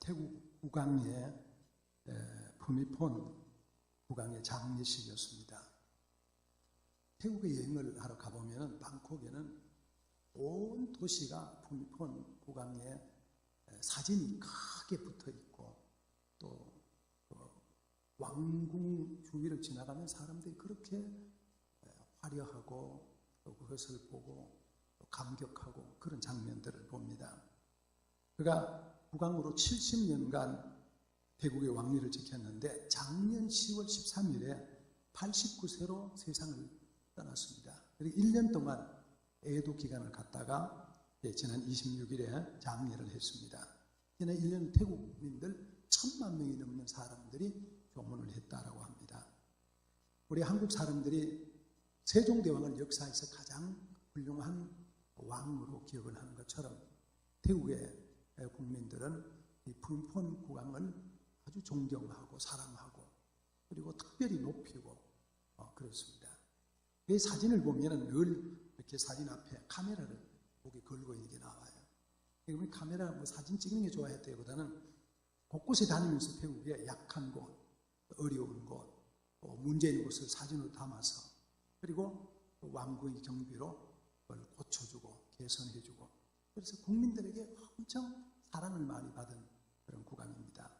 태국 국왕의 푸미폰 국왕의 장례식이었습니다. 태국에 여행을 하러 가보면 방콕에는 온 도시가 푸미폰 국왕의 사진이 크게 붙어 있고, 또 왕궁 주위를 지나가면 사람들이 그렇게 화려하고 또 그것을 보고 또 감격하고 그런 장면들을 봅니다. 그가 국왕으로 70년간 태국의 왕위를 지켰는데 작년 10월 13일에 89세로 세상을 떠났습니다. 그리고 1년 동안 애도 기간을 갖다가 지난 26일에 장례를 했습니다. 지난 1년 태국민들 1000만 명이 넘는 사람들이 조문을 했다라고 합니다. 우리 한국 사람들이 세종대왕을 역사에서 가장 훌륭한 왕으로 기억을 하는 것처럼 태국의 국민들은 이 푸미폰 국왕을 아주 존경하고 사랑하고 그리고 특별히 높이고 그렇습니다. 이 사진을 보면 늘 이렇게 사진 앞에 카메라를 목에 걸고 있는 게 나와요. 그러면 카메라 사진 찍는 게 좋아했다기보다는 곳곳에 다니면서 태국의 약한 곳, 어려운 곳, 문제 있는 곳을 사진으로 담아서 그리고 왕궁의 경비로 그걸 고쳐주고 개선해주고, 그래서 국민들에게 엄청 사랑을 많이 받은 그런 국왕입니다.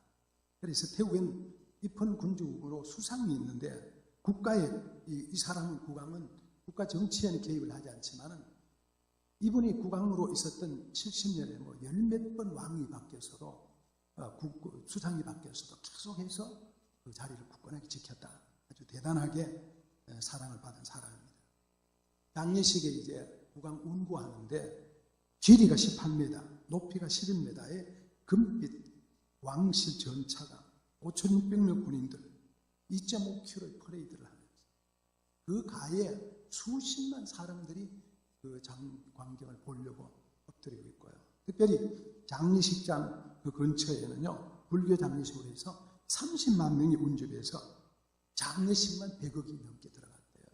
그래서 태국엔 이폰 군주국으로 수상이 있는데 국가의 이 사람 국왕은 국가 정치에는 개입을 하지 않지만은 이분이 국왕으로 있었던 70년에 열몇 번 왕이 바뀌어서도 수상이 바뀌어서도 계속해서 그 자리를 굳건하게 지켰다. 아주 대단하게 사랑을 받은 사람입니다. 장례식에 이제 국왕 운구하는데 길이가 18m, 높이가 11m의 금빛 왕실 전차가 5,600명 군인들 2.5km의 퍼레이드를 하면서 그 가에 수십만 사람들이 그 광경을 보려고 엎드리고 있고요. 특별히 장례식장 그 근처에는요, 불교 장례식으로 해서 30만 명이 운집해서 장례식만 100억이 넘게 들어갔대요.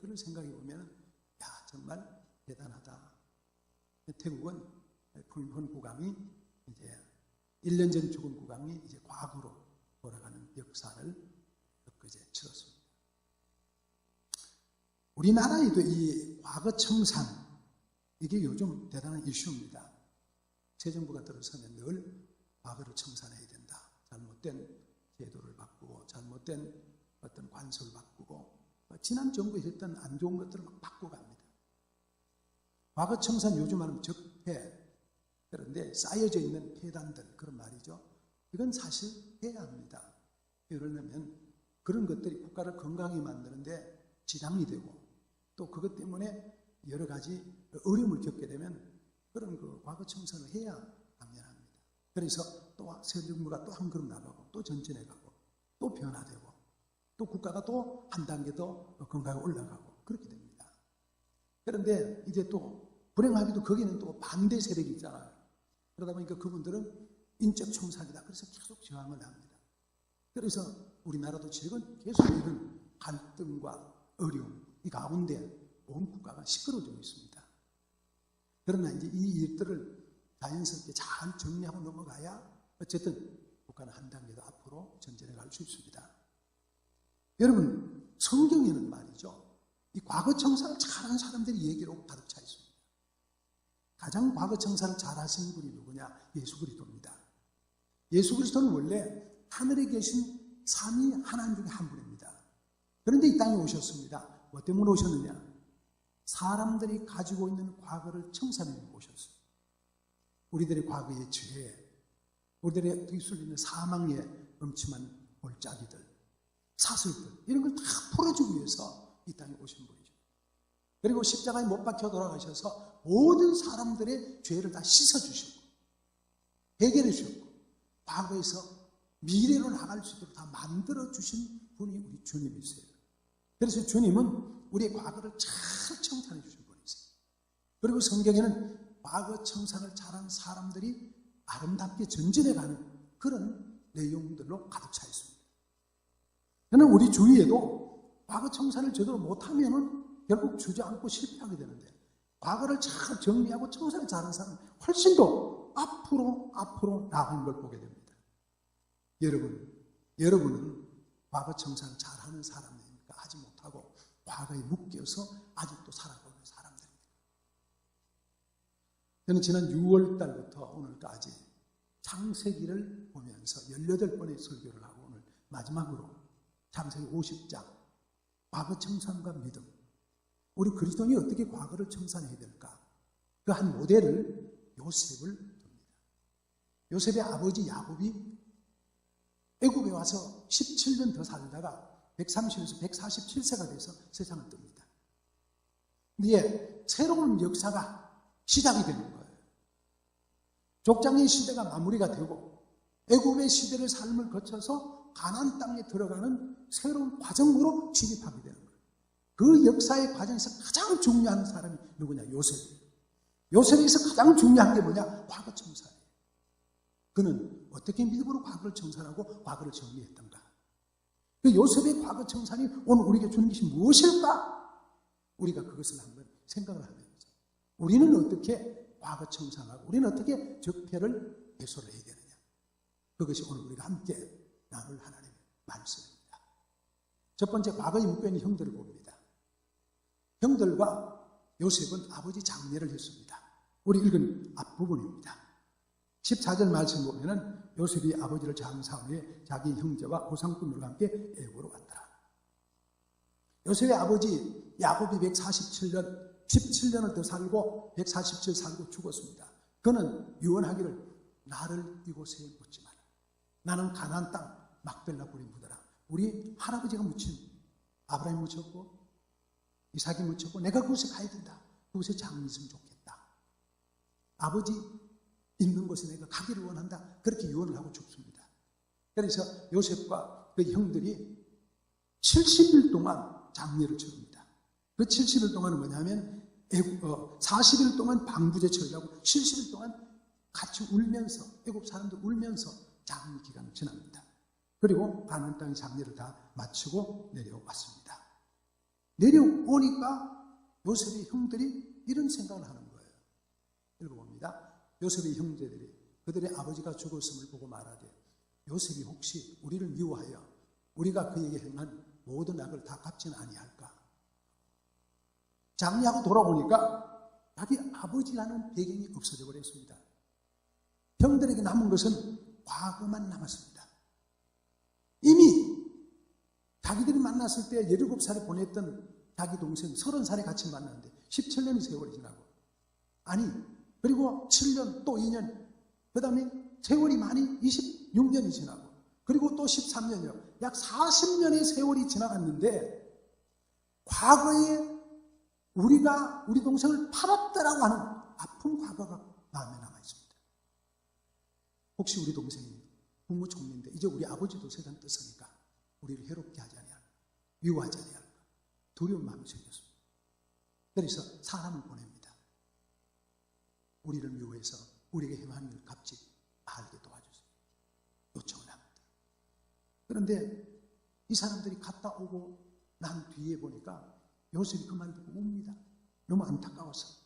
그걸 생각해 보면 야, 정말 대단하다. 태국은 푸미폰 국왕이 이제 1년 전 죽은 국왕이 이제 과거로 돌아가는 역사를 엊그제 치렀습니다. 우리나라에도 이 과거 청산, 이게 요즘 대단한 이슈입니다. 새 정부가 들어서면 늘 과거를 청산해야 된다. 잘못된 제도를 바꾸고 잘못된 어떤 관습을 바꾸고 지난 정부에 했던 안 좋은 것들을 막 바꿔갑니다. 과거 청산 요즘 하면 적폐, 그런데 쌓여져 있는 폐단들, 그런 말이죠. 이건 사실 해야 합니다. 그러려면 그런 것들이 국가를 건강히 만드는데 지장이 되고 또 그것 때문에 여러 가지 어려움을 겪게 되면 그런 그 과거 청산을 해야 당연합니다. 그래서 또 새 정부가 또 한 걸음 나가고 또 전진해 가고 또 변화되고 또 국가가 또 한 단계 더 건강에 올라가고 그렇게 됩니다. 그런데 이제 또 불행하게도 거기는 또 반대 세력이 있잖아요. 그러다 보니까 그분들은 인적 청산이다. 그래서 계속 저항을 합니다. 그래서 우리나라도 지금 계속 이런 갈등과 어려움, 이 가운데 온 국가가 시끄러워지고 있습니다. 그러나 이제 이 일들을 자연스럽게 잘 정리하고 넘어가야 어쨌든 국가는 한 단계 더 앞으로 전진해 갈 수 있습니다. 여러분, 성경에는 말이죠, 이 과거 청산을 잘하는 사람들이 얘기로 가득 차 있습니다. 가장 과거 청산을 잘하시는 분이 누구냐? 예수 그리스도입니다. 예수 그리스도는 원래 하늘에 계신 삼위 하나님 중에 한 분입니다. 그런데 이 땅에 오셨습니다. 뭐 때문에 오셨느냐? 사람들이 가지고 있는 과거를 청산해 오셨어요. 우리들의 과거의 죄, 우리들의 뒤술 있는 사망의 엄침한 골짜기들, 사슬들, 이런 걸 다 풀어주기 위해서 이 땅에 오신 분이죠. 그리고 십자가에 못 박혀 돌아가셔서 모든 사람들의 죄를 다 씻어주시고 해결해 주셨고 과거에서 미래로 나갈 수 있도록 다 만들어주신 분이 우리 주님이세요. 그래서 주님은 우리의 과거를 잘 청산해 주신 분이세요. 그리고 성경에는 과거 청산을 잘한 사람들이 아름답게 전진해가는 그런 내용들로 가득 차 있습니다. 그러나 우리 주위에도 과거 청산을 제대로 못하면 결국 주저앉고 실패하게 되는데 과거를 잘 정리하고 청산을 잘하는 사람은 훨씬 더 앞으로 나아가는 걸 보게 됩니다. 여러분은 과거 청산을 잘하는 사람입니까? 하지 못하고 과거에 묶여서 아직도 살아가고 있는 사람들입니다. 저는 지난 6월 달부터 오늘까지 창세기를 보면서 18번의 설교를 하고 오늘 마지막으로 창세기 50장 과거 청산과 믿음, 우리 그리스도인이 어떻게 과거를 청산해야 될까? 그 한 모델을 요셉을 둡니다. 요셉의 아버지 야곱이 애굽에 와서 17년 더 살다가 130에서 147세가 돼서 세상을 뜹니다. 이제 새로운 역사가 시작이 되는 거예요. 족장의 시대가 마무리가 되고 애굽의 시대를 삶을 거쳐서 가나안 땅에 들어가는 새로운 과정으로 진입하게 되는 거예요. 그 역사의 과정에서 가장 중요한 사람이 누구냐? 요셉이에요. 요셉에서 가장 중요한 게 뭐냐? 과거 청산이에요. 그는 어떻게 믿음으로 과거를 청산하고 과거를 정리했던가? 그 요셉의 과거 청산이 오늘 우리에게 주는 것이 무엇일까? 우리가 그것을 한번 생각을 하는 거죠. 우리는 어떻게 과거 청산하고 우리는 어떻게 적폐를 해소를 해야 되느냐? 그것이 오늘 우리가 함께 나눌 하나님의 말씀입니다. 첫 번째, 과거에 묶여있는 형들을 봅니다. 형들과 요셉은 아버지 장례를 했습니다. 우리 읽은 앞부분입니다. 14절 말씀 보면은 요셉이 아버지를 장사한 후에 자기 형제와 고상꾼들과 함께 애굽으로 갔더라. 요셉의 아버지 야곱이 17년을 더 살고 147 살고 죽었습니다. 그는 유언하기를 나를 이곳에 묻지 마라. 나는 가나안 땅 막벨라 굴에 묻어라. 우리 할아버지가 묻힌 아브라함이 묻혔고 이삭이 묻혔고 내가 그곳에 가야 된다. 그곳에 장이 있으면 좋겠다. 아버지 있는 곳에 내가 가기를 원한다. 그렇게 유언을 하고 죽습니다. 그래서 요셉과 그 형들이 70일 동안 장례를 치릅니다. 그 70일 동안은 뭐냐면 40일 동안 방부제 처리하고 70일 동안 같이 울면서 애굽 사람들 울면서 장례 기간을 지납니다. 그리고 가나안 땅의 장례를 다 마치고 내려왔습니다. 내려오니까 요셉의 형들이 이런 생각을 하는 거예요. 읽어봅니다. 요셉의 형제들이 그들의 아버지가 죽었음을 보고 말하되 요셉이 혹시 우리를 미워하여 우리가 그에게 행한 모든 악을 다 갚지는 아니할까? 장례하고 돌아오니까 자기 아버지라는 배경이 없어져 버렸습니다. 형들에게 남은 것은 과거만 남았습니다. 이미 자기들이 만났을 때 17살에 보냈던 자기 동생 30살에 같이 만났는데 17년의 세월이 지나고 그리고 7년 또 2년 그 다음에 세월이 많이 26년이 지나고 그리고 또 13년이요. 약 40년의 세월이 지나갔는데 과거에 우리가 우리 동생을 팔았다라고 하는 아픈 과거가 마음에 남아있습니다. 혹시 우리 동생이 부모 총리인데 이제 우리 아버지도 세상 떴으니까 우리를 해롭게 하지 아니할까? 미워하지 아니할까? 두려운 마음이 생겼습니다. 그래서 사람을 보냅니다. 우리를 미워해서 우리에게 행한 일 갚지 말게 도와주세요. 요청을 합니다. 그런데 이 사람들이 갔다 오고 난 뒤에 보니까 요셉이 그 말을 듣고 웁니다. 너무 안타까워서.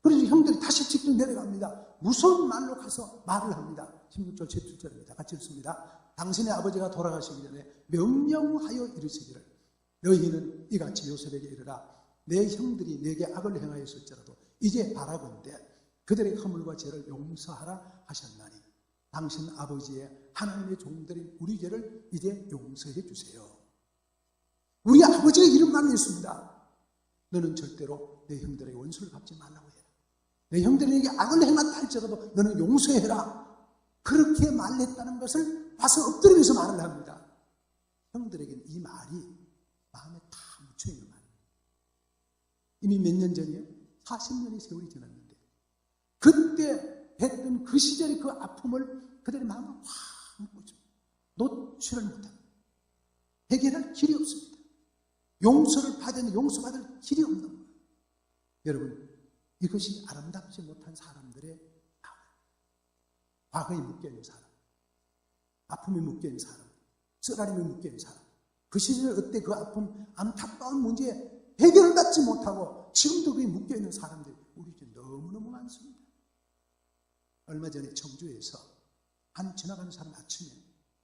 그래서 형들이 다시 직접 내려갑니다. 무서운 말로 가서 말을 합니다. 16절, 17절입니다. 같이 읽습니다. 당신의 아버지가 돌아가시기 전에 명령하여 이르시기를 너희는 이같이 요셉에게 이르라. 내 형들이 내게 악을 행하였을지라도 이제 바라건대 그들의 허물과 죄를 용서하라 하셨나니 당신 아버지의 하나님의 종들인 우리 죄를 이제 용서해 주세요. 우리 아버지가 이런 말을 했습니다. 너는 절대로 내 형들의 원수를 갚지 말라고 해라. 내 형들이 내게 악을 행한다 할지라도 너는 용서해라. 그렇게 말했다는 것을 와서 엎드리면서 말을 합니다. 형들에게는 이 말이 마음에 다 묻혀있는 말이에요. 이미 몇 년 전이에요? 40년의 세월이 지났는데 그때 했던 그 시절의 그 아픔을 그들의 마음을 확 묻죠. 놓지를 못합니다. 해결할 길이 없습니다. 용서를 받는 용서받을 길이 없는 거예요. 여러분, 이것이 아름답지 못한 사람들의 마음. 과거에 묶여있는 사람, 아픔에 묶여있는 사람, 쓰라림에 묶여있는 사람, 그 시절 어때 그 아픔, 안타까운 문제에 해결을 받지 못하고 지금도 그게 묶여있는 사람들이 우리 중에 너무너무 많습니다. 얼마 전에 청주에서 한 지나가는 사람 아침에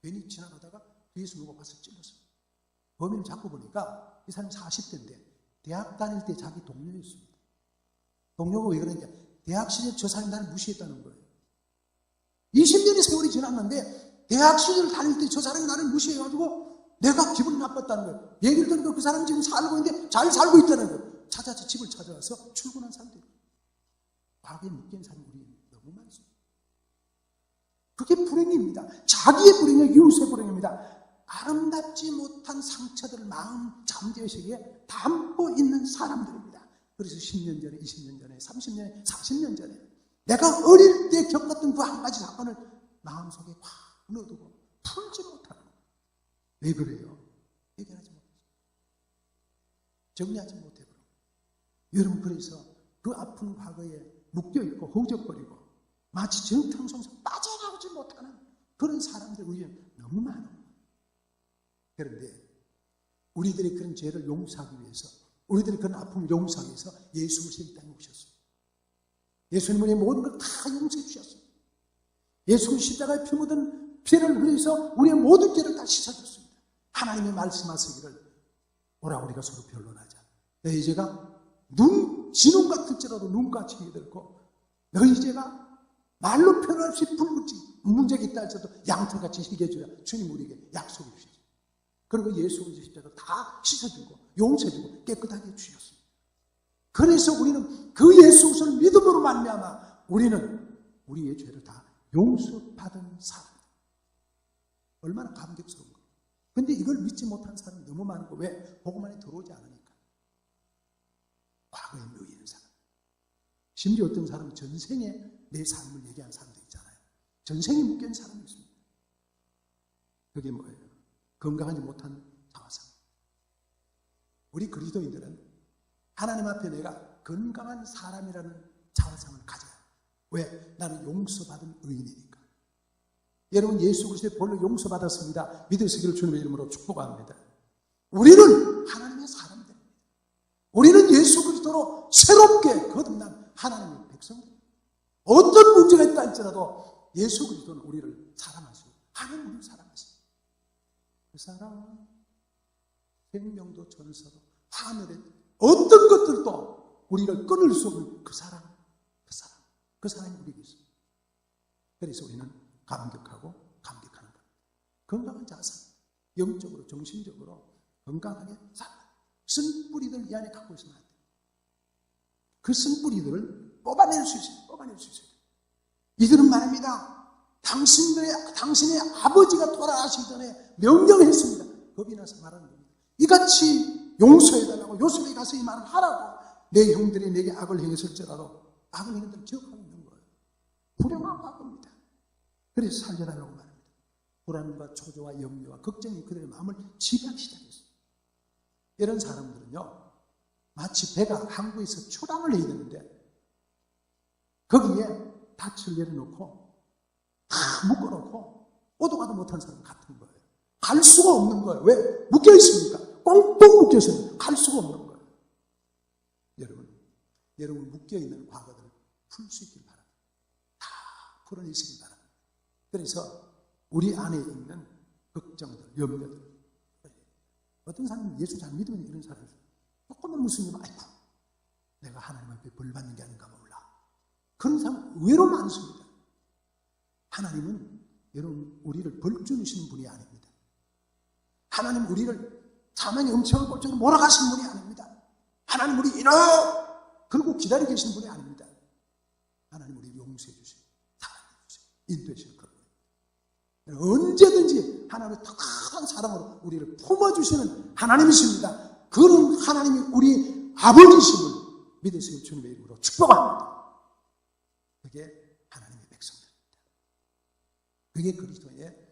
괜히 지나가다가 뒤에서 누가 봐서 찔렀어요. 범인을 잡고 보니까 이 사람이 40대인데 대학 다닐 때 자기 동료였습니다. 동료가 왜 그러냐? 대학 시절 저 사람이 나를 무시했다는 거예요. 20년의 세월이 지났는데 대학 시절 다닐 때 저 사람이 나를 무시해가지고 내가 기분이 나빴다는 거예요. 얘기를 들으니까 그 사람이 지금 살고 있는데 잘 살고 있다는 거예요. 찾아서 집을 찾아와서 출근한 사람들이. 과거에 묶인 사람이 우리 너무 많습니다. 그게 불행입니다. 자기의 불행이 이웃의 불행입니다. 아름답지 못한 상처들을 마음 잠재의식에 담고 있는 사람들입니다. 그래서 10년 전에, 20년 전에, 30년 전에, 40년 전에 내가 어릴 때 겪었던 그 한 가지 사건을 마음속에 확 넣어두고 풀지 못하는 거예요. 왜 그래요? 해결하지 못해서. 정리하지 못해. 여러분, 그래서 그 아픈 과거에 묶여있고 허우적거리고 마치 정탕성에서 빠져나오지 못하는 그런 사람들 우리는 너무 많아요. 그런데 우리들이 그런 죄를 용서하기 위해서, 우리들이 그런 아픔을 용서하기 위해서 예수 그리스도의 땅에 오셨어요. 예수님은 우리의 모든 걸 다 용서해 주셨어요. 예수는 십자가에 피 묻은 피를 흘려서 우리의 모든 죄를 다 씻어줬습니다. 하나님의 말씀하시기를 오라 우리가 서로 변론하자. 너희 죄가 진홍 같을지라도 눈같이 희들고 너희 죄가 말로 표현할 수 없이 문제가 있다 할지라도 양털같이 희게해줘야 주님 우리에게 약속해 주시죠. 그리고 예수 그리스도의 십자가를 다 씻어주고 용서해주고 깨끗하게 해주셨습니다. 그래서 우리는 그 예수 그리스도를 믿음으로 말미암아 우리는 우리의 죄를 다 용서받은 사람. 얼마나 감격스러운 거예요. 근데 이걸 믿지 못한 사람이 너무 많은 거. 왜? 복음 안에 들어오지 않으니까. 과거에 놓이는 사람. 심지어 어떤 사람은 전생에 내 삶을 얘기하는 사람도 있잖아요. 전생에 묶여있는 사람이 있습니다. 그게 뭐예요? 건강하지 못한 자화상. 우리 그리스도인들은 하나님 앞에 내가 건강한 사람이라는 자화상을 가져야 해요. 왜? 나는 용서받은 의인이니까. 여러분, 예수 그리스도의 볼로 용서받았습니다. 믿으시기를 주님의 이름으로 축복합니다. 우리는 하나님의 사람들입니다. 우리는 예수 그리스도로 새롭게 거듭난 하나님의 백성들입니다. 어떤 문제가 있다 할지라도 예수 그리스도는 우리를 사랑하시고 하나님 우리를 사랑하십니다. 그 사랑, 생명도 전사도 하늘의 어떤 것들도 우리를 끊을 수 없는 그 사랑이 우리에게 있습니다. 그래서 우리는 감격하고 감격하는 겁니다. 건강한 자세, 영적으로 정신적으로 건강하게 살아. 쓴뿌리들 이 안에 갖고 있으면 안 돼요. 그 쓴뿌리들을 뽑아낼 수 있어요. 이들은 말입니다. 당신의 아버지가 돌아가시기 전에 명령했습니다. 겁이 나서 말하는 겁니다. 이같이 용서해달라고 요셉이 가서 이 말을 하라고. 내 형들이 내게 악을 행했을지라도 악을 행한 데를 기억하고 있는 거예요. 불행한 과거입니다. 그래서 살려달라고 말합니다. 불안과 초조와 염려와 걱정이 그들의 마음을 지배하기 시작했어요. 이런 사람들은요, 마치 배가 항구에서 출항을 해야 되는데 거기에 닻을 내려놓고 다 묶어놓고 오도 가도 못한 사람 같은 거예요. 갈 수가 없는 거예요. 왜? 묶여 있습니까? 꽁꽁 묶여 있어요. 갈 수가 없는 거예요. 여러분 묶여있는 과거들을 풀 수 있길 바랍니다. 다 풀어내시길 바랍니다. 그래서 우리 안에 있는 걱정들, 염려들. 어떤 사람은 예수 잘 믿으면 이런 사람이 있어요. 조금만 무슨 아이고 내가 하나님 앞에 벌 받는 게 아닌가 몰라. 그런 사람 의외로 많습니다. 하나님은 여러분 우리를 벌 주시는 분이 아닙니다. 하나님 우리를 사망의 엄청난 골짜기로 몰아가시는 분이 아닙니다. 하나님 우리 그리고 기다리고 계신 분이 아닙니다. 하나님 우리 용서해 주시고 사랑해 주시고 인도해 주실 거예요. 언제든지 하나님의 특별한 사랑으로 우리를 품어주시는 하나님이십니다. 그런 하나님이 우리 아버지심을 믿으시길 주님의 이름으로 축복합니다. 그게 하나님의 백성들입니다. 그게 그리스도의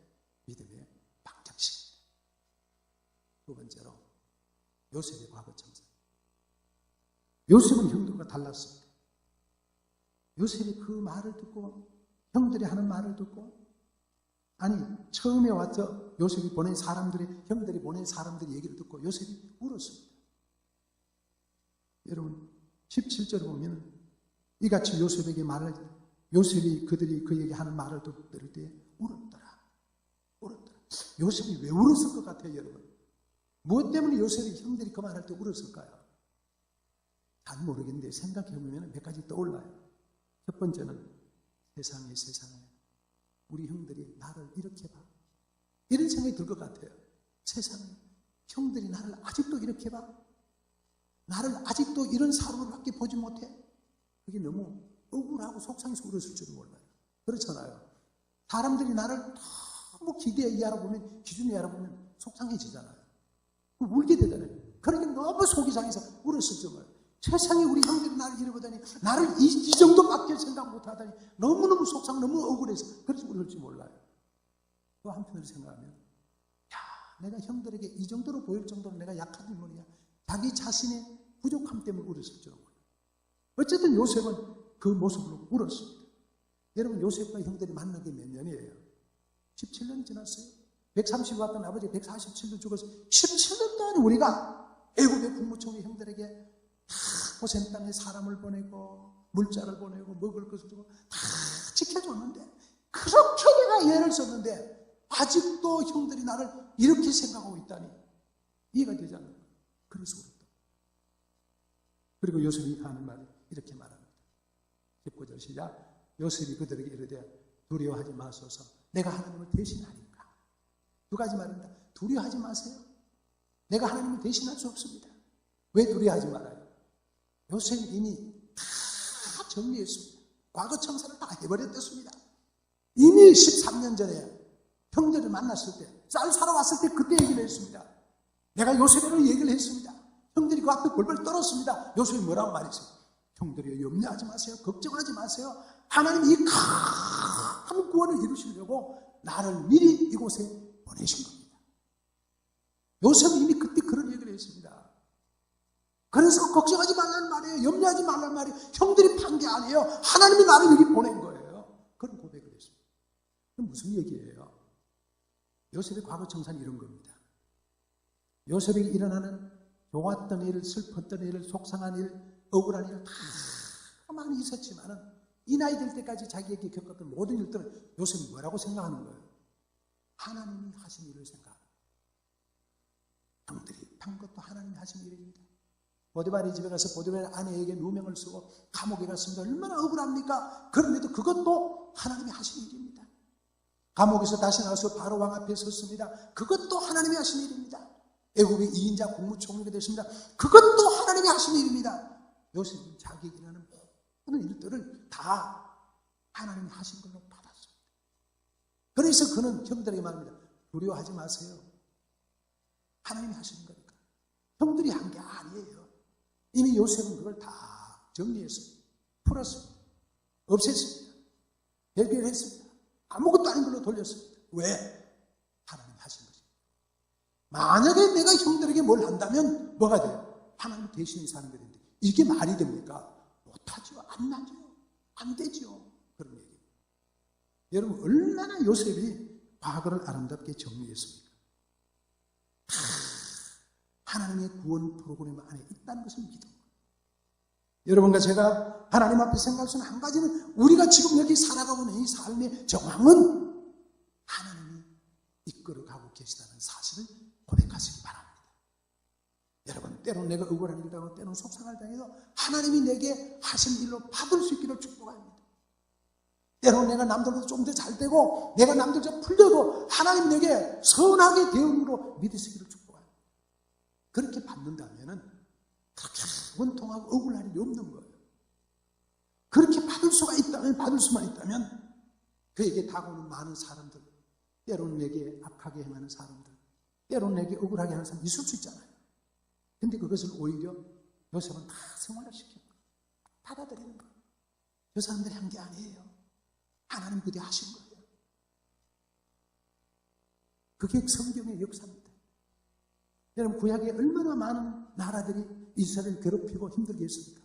믿음의 방정식입니다. 두 번째로 요셉의 과거 청산. 요셉은 형들과 달랐습니다. 요셉이 그 말을 듣고 형들이 하는 말을 듣고 처음에 와서 요셉이 보낸 형들이 보낸 사람들의 얘기를 듣고 요셉이 울었습니다. 여러분 17절에 보면 이같이 요셉에게 말을 요셉이 그들이 그에게 하는 말을 들을 때 울었더라. 요셉이 왜 울었을 것 같아요, 여러분? 무엇 때문에 요셉이 형들이 그 말할 때 울었을까요? 잘 모르겠는데 생각해보면 몇 가지 떠올라요. 첫 번째는 세상에 우리 형들이 나를 이렇게 봐. 이런 생각이 들 것 같아요. 세상에 형들이 나를 아직도 이렇게 봐. 나를 아직도 이런 사람으로밖에 보지 못해. 그게 너무 억울하고 속상해서 울었을 줄은 몰라요. 그렇잖아요. 사람들이 나를 너무 기대에 이하라보면, 기준에 이하라보면 속상해지잖아요. 울게 되잖아요. 그러니까 너무 속이 상해서 울었을 줄 몰라요. 세상에 우리 형들이 나를 잃어보다니, 나를 이 정도밖에 생각 못하다니, 너무너무 속상, 너무 억울해서 그래서 울을지 몰라요. 또 한편으로 생각하면, 내가 형들에게 이 정도로 보일 정도로 내가 약한 인물이야. 자기 자신의 부족함 때문에 울었을 줄 몰라요. 어쨌든 요셉은 그 모습으로 울었습니다. 여러분, 요셉과 형들이 만난 게 몇 년이에요? 17년이 지났어요. 130 왔던 아버지 147년 죽어서 17년 동안 우리가 애굽의 국무총리 형들에게 다 고센 땅에 사람을 보내고 물자를 보내고 먹을 것을 주고 다 지켜줬는데, 그렇게 내가 예를 썼는데 아직도 형들이 나를 이렇게 생각하고 있다니 이해가 되지 않는 거예요. 그래서 울었다. 그리고 요셉이 하는 말이 이렇게 말합니다. 19절 시작. 요셉이 그들에게 이르되 두려워하지 마소서, 내가 하나님을 대신하니까. 두 가지 말입니다. 두려워하지 마세요. 내가 하나님을 대신할 수 없습니다. 왜 두려워하지 말아요? 요셉이 이미 다 정리했습니다. 과거 청산을 다 해버렸습니다. 이미 13년 전에 형제를 만났을 때, 쌀 사러 왔을 때 그때 얘기를 했습니다. 내가 요셉에게 얘기를 했습니다. 형들이 그 앞에 벌벌 떨었습니다. 요셉이 뭐라고 말했어요? 형들이 염려하지 마세요. 걱정하지 마세요. 하나님이 이 큰 구원을 이루시려고 나를 미리 이곳에 보내신 겁니다. 요셉은 이미 그때 그런 얘기를 했습니다. 그래서 걱정하지 말라는 말이에요. 염려하지 말라는 말이에요. 형들이 판 게 아니에요. 하나님이 나를 여기 보낸 거예요. 그런 고백을 했습니다. 그럼 무슨 얘기예요? 요셉의 과거 청산이 이런 겁니다. 요셉에게 일어나는 좋았던 일, 슬펐던 일, 속상한 일, 억울한 일 다 많이 있었지만은 이 나이 될 때까지 자기에게 겪었던 모든 일들은 요셉이 뭐라고 생각하는 거예요? 하나님이 하신 일을 생각하는 거예요. 형들이 판 것도 하나님이 하신 일입니다. 보디발의 집에 가서 보디발의 아내에게 누명을 쓰고 감옥에 갔습니다. 얼마나 억울합니까? 그런데도 그것도 하나님이 하신 일입니다. 감옥에서 다시 나와서 바로 왕 앞에 섰습니다. 그것도 하나님이 하신 일입니다. 애굽의 2인자 국무총리가 됐습니다. 그것도 하나님이 하신 일입니다. 요셉은 자기에게 일어나는 모든 일들을 다 하나님이 하신 걸로 받았습니다. 그래서 그는 형들에게 말합니다. 두려워하지 마세요. 하나님이 하시는 거니까. 형들이 한 게 아니에요. 이미 요셉은 그걸 다 정리했습니다. 풀었습니다. 없앴습니다. 해결했습니다. 아무것도 아닌 걸로 돌렸습니다. 왜? 하나님 하신 것입니다. 만약에 내가 형들에게 뭘 한다면 뭐가 돼요? 하나님 대신에 사는 게 되는데 이게 말이 됩니까? 못하죠. 안 나죠. 안 되죠. 그런 얘기예요. 여러분, 얼마나 요셉이 과거를 아름답게 정리했습니까? 다 하나님의 구원 프로그램 안에 있다는 것을 믿어. 여러분과 제가 하나님 앞에 생각할 수 있는 한 가지는, 우리가 지금 여기 살아가고 있는 이 삶의 정황은 하나님이 이끌어가고 계시다는 사실을 고백하시기 바랍니다. 여러분, 때로는 내가 억울한 일을 당하고 때로는 속상할 당해도 하나님이 내게 하신 일로 받을 수 있기를 축복합니다. 때로는 내가 남들보다 좀 더 잘 되고 내가 남들보다 풀려도 하나님 내게 선하게 대응으로 믿으시기를 축복합니다. 그렇게 받는다면 그렇게 원통하고 억울한 일이 없는 거예요. 그렇게 받을 수가 있다면, 받을 수만 있다면 그에게 다가오는 많은 사람들, 때로는 내게 악하게 행하는 사람들, 때로는 내게 억울하게 하는 사람 있을 수 있잖아요. 근데 그것을 오히려 요셉은 다 생활을 시키는 거예요. 받아들이는 거예요. 저 사람들이 한 게 아니에요. 하나님 그대 하신 거예요. 그게 성경의 역사입니다. 여러분, 구약에 얼마나 많은 나라들이 이스라엘을 괴롭히고 힘들게 했습니까?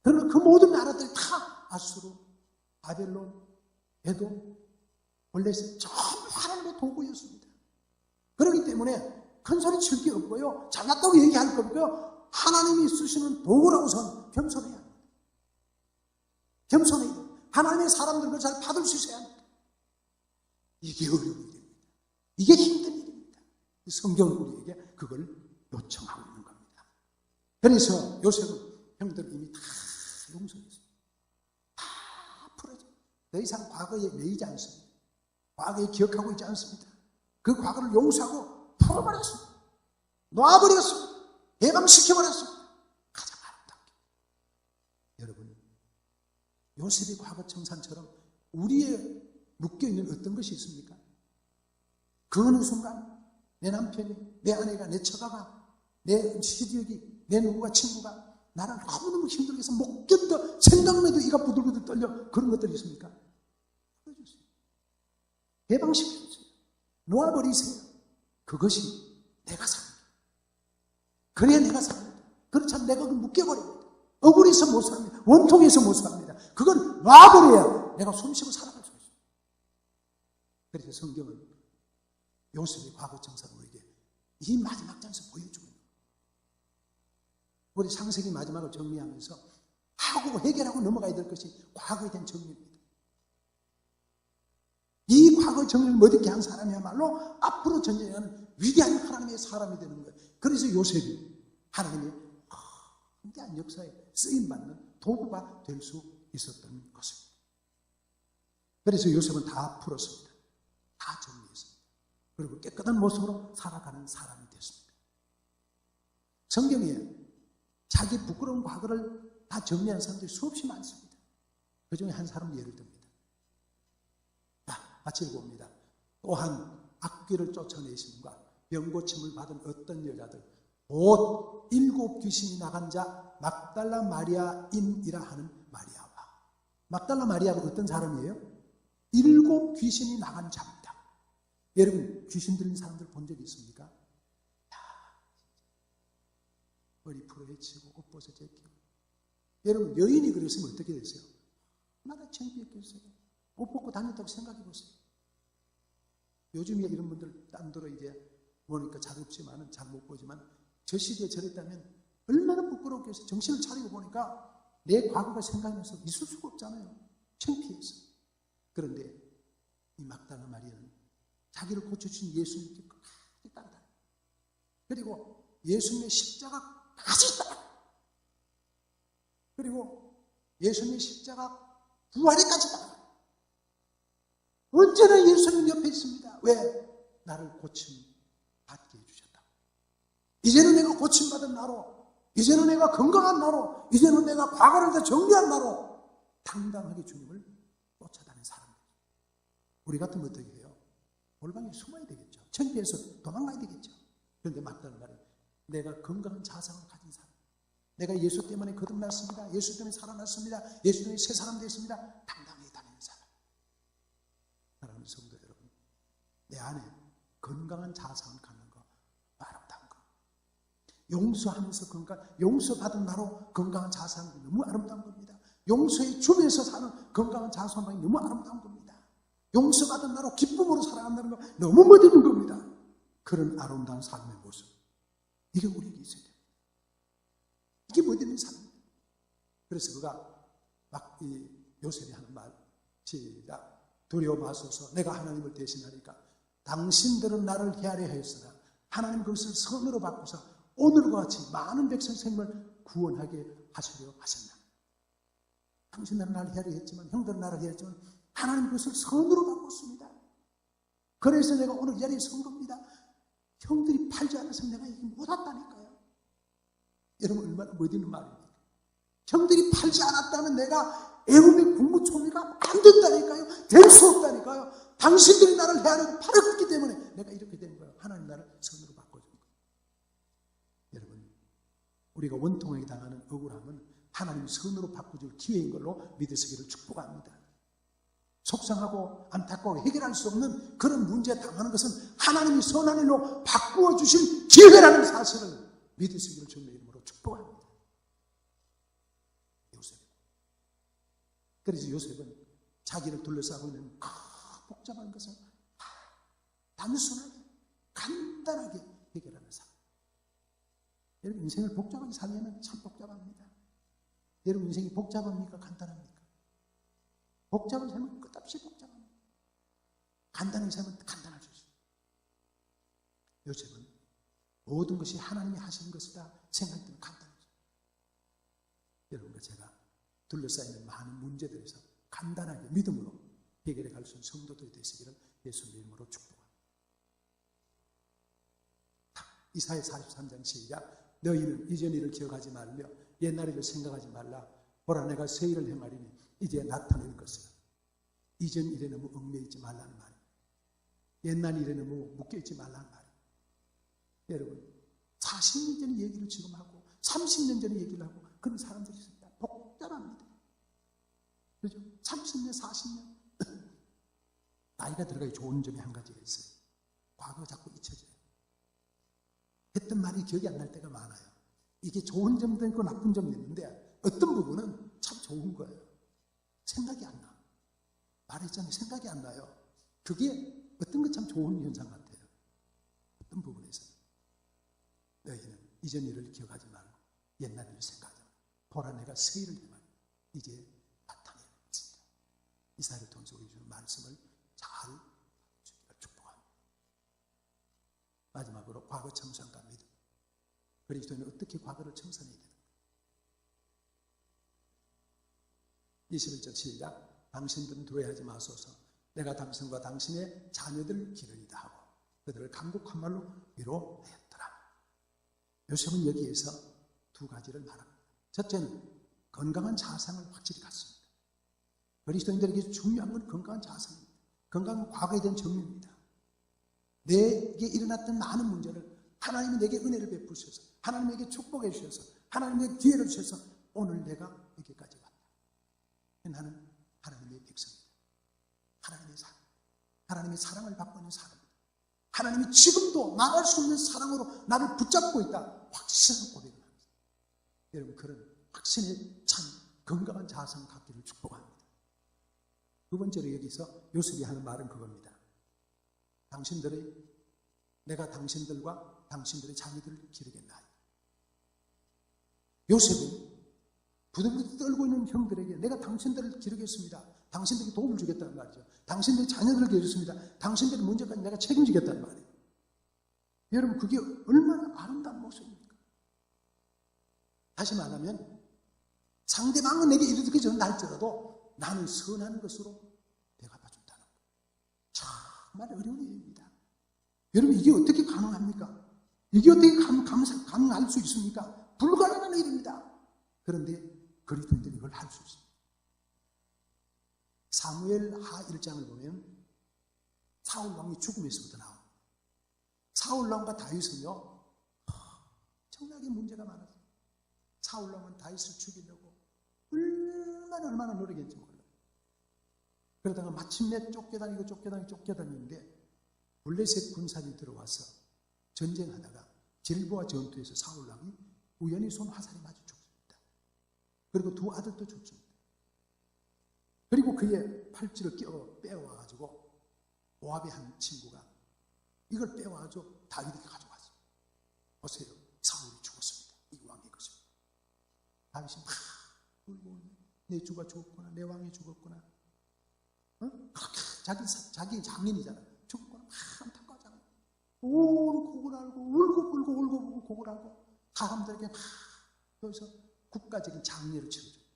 그러나 그 모든 나라들이 다 아수르, 바벨론, 에돔, 블레셋 전부 하나님의 도구였습니다. 그렇기 때문에 큰 소리 칠 게 없고요, 잘났다고 얘기할 거 없고요, 하나님이 쓰시는 도구라고선 겸손해야 합니다. 겸손해야 돼요. 하나님의 사람들을 잘 받을 수 있어야 합니다. 이게 어려운 일입니다. 이게 힘든 일입니다. 성경은 우리에게 그걸 요청하고 있는 겁니다. 그래서 요셉은 형들을 이미 다 용서했어요. 다 풀어져. 더 이상 과거에 매이지 않습니다. 과거에 기억하고 있지 않습니다. 그 과거를 용서하고 풀어버렸습니다. 놔버렸습니다. 해방시켜버렸습니다. 가장 아름답게. 여러분, 요셉의 과거 청산처럼 우리의 묶여있는 어떤 것이 있습니까? 그 어느 순간 내 남편이, 내 아내가, 내 처가가, 내 시댁이, 내 누구가, 친구가 나를 너무너무 힘들게 해서 못 견뎌, 생각만 해도 이가 부들부들 떨려. 그런 것들이 있습니까? 풀어주세요. 해방시켜주세요. 놓아버리세요. 그것이 내가 삽니다. 그래야 내가 삽니다. 그렇지 않으면 내가 묶여버립니다. 억울해서 못 삽니다. 원통해서 못 삽니다. 그걸 놔버려야 내가 숨쉬고 살아갈 수 있어요. 그래서 성경은 요셉의 과거 청사를 우리에게 이 마지막 장에서 보여주고 있는 거예요. 우리 창세기 마지막을 정리하면서 하고 해결하고 넘어가야 될 것이 과거에 대한 정리입니다. 이 과거 정리를 못있게 한 사람이야말로 앞으로 전쟁하는 위대한 하나님의 사람이 되는 거예요. 그래서 요셉이 하나님의 위대한 역사에 쓰임받는 도구가 될 수 있었던 것입니다. 그래서 요셉은 다 풀었습니다. 다 정리했습니다. 그리고 깨끗한 모습으로 살아가는 사람이 됐습니다. 성경에 자기 부끄러운 과거를 다 정리한 사람들이 수없이 많습니다. 그 중에 한 사람 예를 듭니다. 같이 읽어봅니다. 또한 악귀를 쫓아내심과 병고침을 받은 어떤 여자들 곧 7 귀신이 나간 자 막달라 마리아인이라 하는 마리아와. 막달라 마리아가 어떤 사람이에요? 7 귀신이 나간 자입니다. 여러분 귀신 들린 사람들 본 적이 있습니까? 머리 풀어 헤치고 옷 벗어 제끼고. 여러분 여인이 그랬으면 어떻게 됐어요? 얼마나 창피했겠어요. 옷 벗고 다녔다고 생각해 보세요. 요즘에 이런 분들 딴 데로 이제 보니까 잘 없지만은 잘 못 보지만 저 시대에 저랬다면 얼마나 부끄럽겠어요. 정신을 차리고 보니까 내 과거가 생각나서 있을 수가 없잖아요. 창피해서. 그런데 이 막달라 마리아는 자기를 고쳐주신 예수님께 끝까지 따라다녀요. 그리고 예수님의 십자가까지 따라요. 그리고 예수님의 십자가 부활에까지 따라요. 언제나 예수님 옆에 있습니다. 왜? 나를 고침 받게 해주셨다. 이제는 내가 고침받은 나로, 이제는 내가 건강한 나로, 이제는 내가 과거를 다 정리한 나로 당당하게 주님을 쫓아다니는 사람들. 우리 같으면 어떻게 해요? 골방에 숨어야 되겠죠. 창피해서 도망가야 되겠죠. 그런데 맞다는 말은 내가 건강한 자상을 가진 사람, 내가 예수 때문에 거듭났습니다. 예수 때문에 살아났습니다. 예수 때문에 새 사람 됐습니다. 당당히 다니는 사람. 사랑하는 성도 여러분, 내 안에 건강한 자상을 갖는 거 아름다운 거. 용서하면서 용서받은 나로 건강한 자상이 너무 아름다운 겁니다. 용서의 주변에서 사는 건강한 자상이 너무 아름다운 겁니다. 용서받은 나로 기쁨으로 살아간다는 거 너무 멋있는 겁니다. 그런 아름다운 삶의 모습, 이게 우리에게 있어야 돼요. 이게 멋있는 삶입니다. 그래서 그가 막 이 요셉이 하는 말, 시작. 두려워 마소서. 내가 하나님을 대신하니까 당신들은 나를 헤아려 하였으나 하나님 그것을 선으로 바꾸사 오늘과 같이 많은 백성 생명을 구원하게 하시려 하셨나. 당신들은 나를 헤아려 했지만, 형들은 나를 헤아려 했지만 하나님 그것을 선으로 바꿨습니다. 그래서 내가 오늘 이 자리에 선 겁니다. 형들이 팔지 않았으면 내가 이게 못 왔다니까요. 여러분 얼마나 멋있는 말입니까? 형들이 팔지 않았다면 내가 애굽의 국무총리가 안 된다니까요. 될 수 없다니까요. 당신들이 나를 헤아리고 팔았기 때문에 내가 이렇게 된 거예요. 하나님 나를 선으로 바꿔준 거예요. 여러분, 우리가 원통하게 당하는 억울함은 하나님이 선으로 바꿔줄 기회인 걸로 믿으시기를 축복합니다. 속상하고 안타까워 해결할 수 없는 그런 문제에 당하는 것은 하나님이 선한 일로 바꾸어 주실 기회라는 사실을 믿으시기를 주님의 이름으로 축복합니다. 요셉. 그래서 요셉은 자기를 둘러싸고 있는 복잡한 것을 단순하게 간단하게 해결하는 사람. 여러분 인생을 복잡하게 살려면 참 복잡합니다. 여러분 인생이 복잡합니까? 간단합니까? 복잡한 삶은 끝없이 복잡합니다. 간단한 삶은 간단할 수 있어요. 요셉은 모든 것이 하나님이 하시는 것이다 생각할 때는 간단해져요. 여러분과 제가 둘러싸이는 많은 문제들에서 간단하게 믿음으로 해결해 갈 수 있는 성도들이 되시기를 예수님의 이름으로 축복합니다. 이사야 43장 시작. 너희는 이전 일을 기억하지 말며 옛날 일을 생각하지 말라. 보라 내가 새 일을 행하리니 이제 나타낼 것이라. 이전 일에 너무 얽매이지 말라는 말이에요. 옛날 일에 너무 묶여있지 말라는 말이에요. 여러분 40년 전의 얘기를 지금 하고 30년 전의 얘기를 하고 그런 사람들이 있습니다. 복잡합니다. 그렇죠? 30년, 40년 나이가 들어가기 좋은 점이 한 가지가 있어요. 과거가 자꾸 잊혀져요. 했던 말이 기억이 안 날 때가 많아요. 이게 좋은 점도 있고 나쁜 점도 있는데 어떤 부분은 참 좋은 거예요. 생각이 안 나. 말했잖아요. 생각이 안 나요. 그게 어떤 건 참 좋은 현상 같아요. 어떤 부분에서는. 너희는 이전 일을 기억하지 말고 옛날 일을 생각하지 말고 보라 내가 새 일을 행하니 이제 나타내는 것입니다. 이사야를 통해서 우리 주는 말씀을 잘 주기를 축복합니다. 마지막으로 과거 청산과 믿음. 그리스도인은 어떻게 과거를 청산해야 되는가? 21절 시작. 당신들은 두려워하지 마소서. 내가 당신과 당신의 자녀들을 기르리다 하고 그들을 강곡한 말로 위로하였더라. 요셉은 여기에서 두 가지를 말합니다. 첫째는 건강한 자상을 확실히 갖습니다. 그리스도인들에게 중요한 건 건강한 자상입니다. 건강한 과거에 대한 정리입니다. 내게 일어났던 많은 문제를 하나님이 내게 은혜를 베푸셔서 하나님에게 축복해 주셔서 하나님에게 기회를 주셔서 오늘 내가 여기까지 왔다. 나는 하나님의 백성이다. 하나님의 사랑을 받고 있는 사람이다. 하나님이 지금도 말할 수 없는 사랑으로 나를 붙잡고 있다. 확신을 고백을 합니다. 여러분 그런 확신의 참 건강한 자아를 갖기를 축복합니다. 두 번째로 여기서 요셉이 하는 말은 그겁니다. 내가 당신들과 당신들의 자녀들을 기르겠나이다. 요셉은 부들부들 떨고 있는 형들에게 내가 당신들을 기르겠습니다. 당신들에게 도움을 주겠다는 말이죠. 당신들의 자녀들을 기르겠습니다. 당신들의 문제까지 내가 책임지겠다는 말이에요. 여러분 그게 얼마나 아름다운 모습입니까? 다시 말하면 상대방은 내게 이렇게 전할지라도 나는 선한 것으로 대갚아준다는 거예요. 정말 어려운 일입니다. 여러분 이게 어떻게 가능합니까? 이게 어떻게 가능할 수 있습니까? 불가능한 일입니다. 그런데 그리스도인들이 이걸 할 수 있습니다. 사무엘하 1장을 보면 사울 왕이 죽음에서부터 나옵니다. 사울 왕과 다윗은요 엄청나게 문제가 많았어요. 사울 왕은 다윗을 죽이려고 얼마나 노력했는지 몰라요. 그러다가 마침내 쫓겨다니는데 블레셋 군사들이 들어와서 전쟁하다가 길보아 전투에서 사울 왕이 우연히 쏜 화살에 맞아 죽습니다. 그리고 두 아들도 죽습니다. 그리고 그의 팔찌를 빼와가지고 모압의 한 친구가 이걸 빼와가지고 다윗에게 가져갔어요. 보세요. 사울이 죽었습니다. 이 왕의 것입니다. 다윗이 막 울고 내 주가 죽었구나. 내 왕이 죽었구나. 그렇게 자기 장인이잖아. 죽었구나. 막 안타까워하잖아요. 온 곡을 알고 울고 곡을 알고 사람들에게 막 여기서 국가적인 장례를 치러줍니다.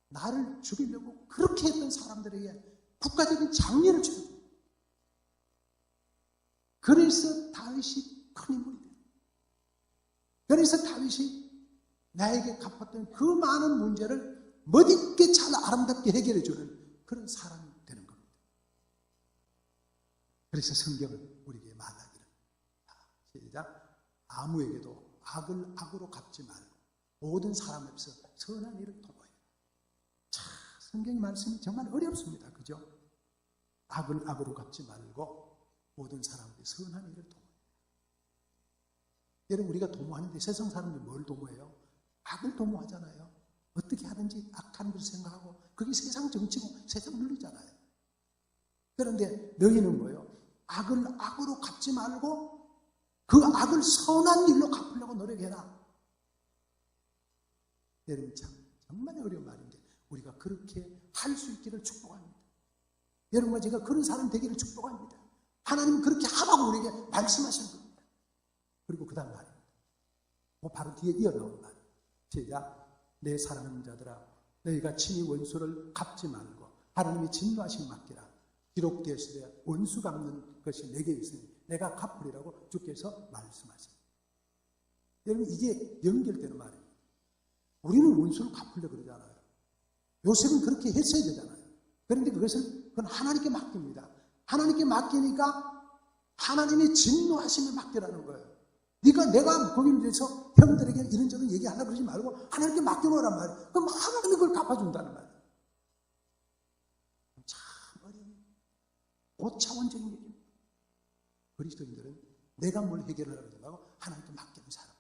나를 죽이려고 그렇게 했던 사람들에게 국가적인 장례를 치러줍니다. 그래서 다윗이 큰 인물이 돼요. 그래서 다윗이 나에게 갚았던 그 많은 문제를 멋있게 잘 아름답게 해결해주는 그런 사람이 되는 겁니다. 그래서 성경은 우리에게 말하기를 시작. 아무에게도 악을 악으로 갚지 말고 모든 사람 앞에서 선한 일을 도모해라. 참 성경의 말씀이 정말 어렵습니다. 그죠? 악을 악으로 갚지 말고 모든 사람 앞에 선한 일을 도모해라. 여러분 우리가 도모하는데 세상 사람들이 뭘 도모해요? 악을 도모하잖아요. 어떻게 하든지 악한 것을 생각하고 그게 세상 정치고 세상 논리잖아요. 그런데 너희는 뭐예요? 악을 악으로 갚지 말고 그 악을 선한 일로 갚으려고 노력해라. 여러분 참 정말 어려운 말인데 우리가 그렇게 할 수 있기를 축복합니다. 여러분과 제가 그런 사람 되기를 축복합니다. 하나님은 그렇게 하라고 우리에게 말씀하시는 겁니다. 그리고 그 다음 말입니다. 바로 뒤에 이어나오는 말이에요. 시작. 내 사랑하는 자들아, 너희가 친히 원수를 갚지 말고 하나님이 진노하심 맡기라. 기록되었으되 원수 갚는 것이 내게 있으니 내가 갚으리라고 주께서 말씀하십니다. 여러분, 이게 연결되는 말이에요. 우리는 원수를 갚으려고 그러잖아요. 요셉은 그렇게 했어야 되잖아요. 그런데 그건 하나님께 맡깁니다. 하나님께 맡기니까 하나님의 진노하심을 맡기라는 거예요. 내가 거기를 위해서 형들에게 이런저런 얘기하려고 그러지 말고 하나님께 맡겨놓으란 말이에요. 그럼 하나님이 그걸 갚아준다는 말이에요. 참 어려운 고차원적인 얘기입니다. 그리스도인들은 내가 뭘 해결하려고 하지 말고 하나님께 맡기는 사람.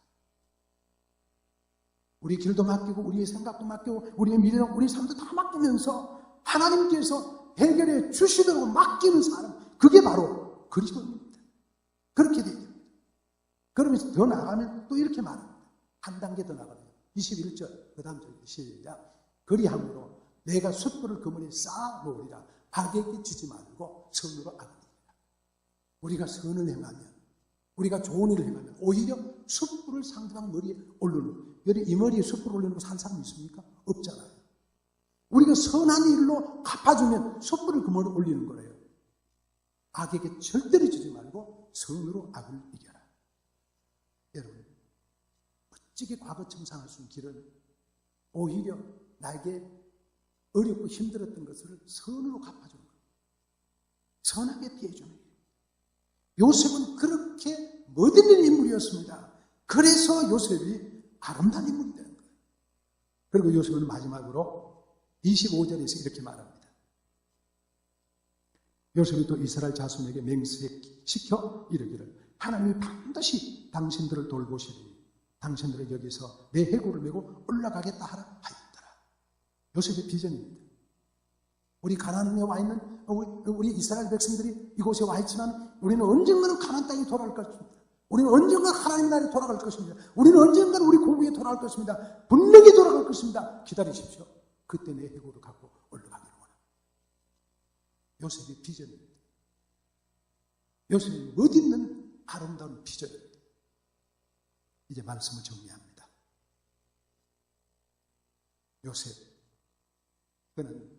우리 길도 맡기고 우리의 생각도 맡기고 우리의 미래도 우리의 삶도 다 맡기면서 하나님께서 해결해 주시도록 맡기는 사람, 그게 바로 그리스도입니다. 그렇게 돼요. 그러면서 더 나가면 또 이렇게 말합니다. 한 단계 더 나가면 21절 그 다음 절 시작. 그리함으로 내가 숯불을 그물에 쌓아 놓으리라. 악에게 주지 말고 선으로 악을 이기라. 우리가 선을 행하면, 우리가 좋은 일을 행하면 오히려 숯불을 상대방 머리에 올려놓는, 이 머리에 숯불을 올려놓고 산 사람 있습니까? 없잖아요. 우리가 선한 일로 갚아주면 숯불을 그 머리에 올리는 거예요. 악에게 절대로 주지 말고 선으로 악을 이겨라. 여러분, 멋지게 과거 청산할 수 있는 길은 오히려 나에게 어렵고 힘들었던 것을 선으로 갚아주는 거예요. 선하게 피해주는 거예요. 요셉은 그렇게 멋있는 인물이었습니다. 그래서 요셉이 아름다운 인물이 되는 거예요. 그리고 요셉은 마지막으로 25절에서 이렇게 말합니다. 요셉이 또 이스라엘 자손에게 맹세시켜 이르기를 하나님이 반드시 당신들을 돌보시리니 당신들을 여기서 내 해골을 메고 올라가겠다 하라 하였더라. 요셉의 비전입니다. 우리 가나안에 와 있는 우리 이스라엘 백성들이 이곳에 와 있지만 우리는 언젠가는 가나안 땅에 돌아갈 것입니다. 우리는 언젠가 하나님 나라에 돌아갈 것입니다. 우리는 언젠가 우리 고국에 돌아갈 것입니다. 분명히 돌아갈 것입니다. 기다리십시오. 그때 내 해골을 갖고 올라가기를 원합니다. 요셉의 비전입니다. 요셉의 멋있는 아름다운 비전입니다. 이제 말씀을 정리합니다. 요셉, 그는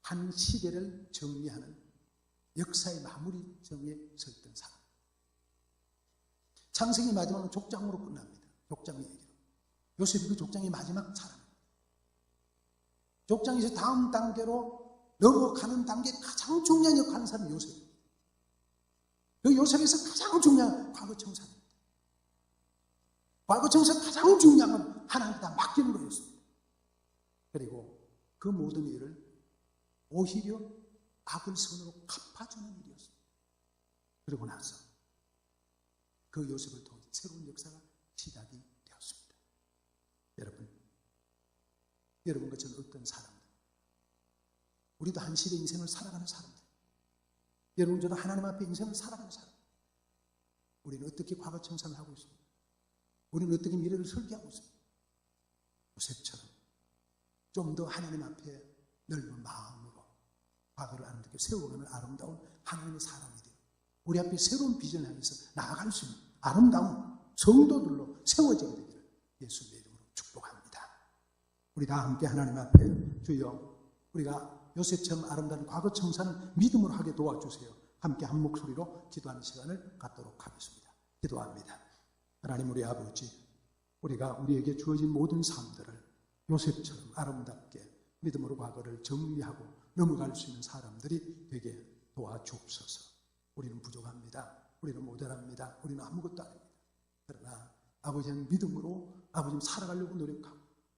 한 시대를 정리하는 역사의 마무리점에 섰던 사람. 창세기 마지막은 족장으로 끝납니다. 족장 얘기로. 요셉이 그 족장의 마지막 사람입니다. 족장에서 다음 단계로 넘어가는 단계에 가장 중요한 역할을 하는 사람이 요셉입니다. 그 요셉에서 가장 중요한 과거 청산입니다. 과거 청산 가장 중요한 건 하나님께 다 맡기는 거였습니다. 그리고 그 모든 일을 오히려 악을 선으로 갚아주는 일이었습니다. 그러고 나서 그 요셉을 통해 새로운 역사가 시작이 되었습니다. 여러분과 저는 어떤 사람들, 우리도 한 시대 인생을 살아가는 사람들, 여러분 저도 하나님 앞에 인생을 살아가는 사람. 우리는 어떻게 과거 청산을 하고 있습니까? 우리는 어떻게 미래를 설계하고 있습니까? 요셉처럼 좀 더 하나님 앞에 넓은 마음으로 과거를 아름답게 세워가는 아름다운 하나님의 사람이 되고 우리 앞에 새로운 비전을 향해서 나아갈 수 있는 아름다운 성도들로 세워지게 되기를 예수님의 이름으로 축복합니다. 우리 다 함께 하나님 앞에 주여, 우리가 요셉처럼 아름다운 과거 청산을 믿음으로 하게 도와주세요. 함께 한 목소리로 기도하는 시간을 갖도록 하겠습니다. 기도합니다. 하나님 우리 아버지, 우리가 우리에게 주어진 모든 삶들을 요셉처럼 아름답게 믿음으로 과거를 정리하고 넘어갈 수 있는 사람들이 되게 도와주옵소서. 우리는 부족합니다. 우리는 모자랍니다. 우리는 아무것도 아닙니다. 그러나 아버지는 믿음으로 아버지는 살아가려고 노력하고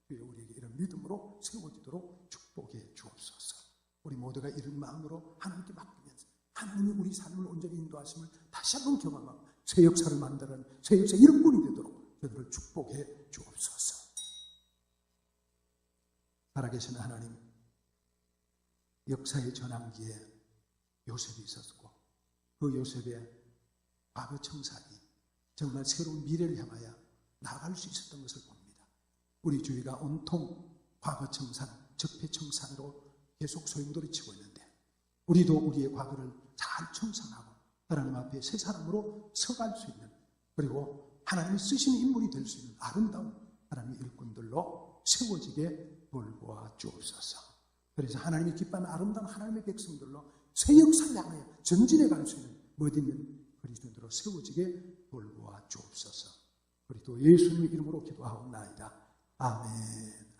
우리에게 이런 믿음으로 세워지도록 축복해 주옵소서. 우리 모두가 이런 마음으로 하나님께 맡기면서 하나님이 우리 삶을 온전히 인도하심을 다시 한번 경험하고 새 역사를 만드는 새 역사의 일꾼이 되도록 저들을 축복해 주옵소서. 살아계신 하나님, 역사의 전환기에 요셉이 있었고 그 요셉의 과거 청산이 정말 새로운 미래를 향하여 나아갈 수 있었던 것을 봅니다. 우리 주위가 온통 과거 청산, 적폐 청산으로 계속 소용돌이치고 있는데 우리도 우리의 과거를 잘 청산하고 하나님 앞에 새 사람으로 서갈 수 있는, 그리고 하나님이 쓰시는 인물이 될 수 있는 아름다운 하나님의 일꾼들로 세워지게 돌보아 주옵소서. 그래서 하나님이 기뻐하는 아름다운 하나님의 백성들로 새 역사를 향하여 전진해 갈 수 있는 멋있는 그리스도인들로 세워지게 돌보아 주옵소서. 우리 또 예수님의 이름으로 기도하옵나이다. 아멘.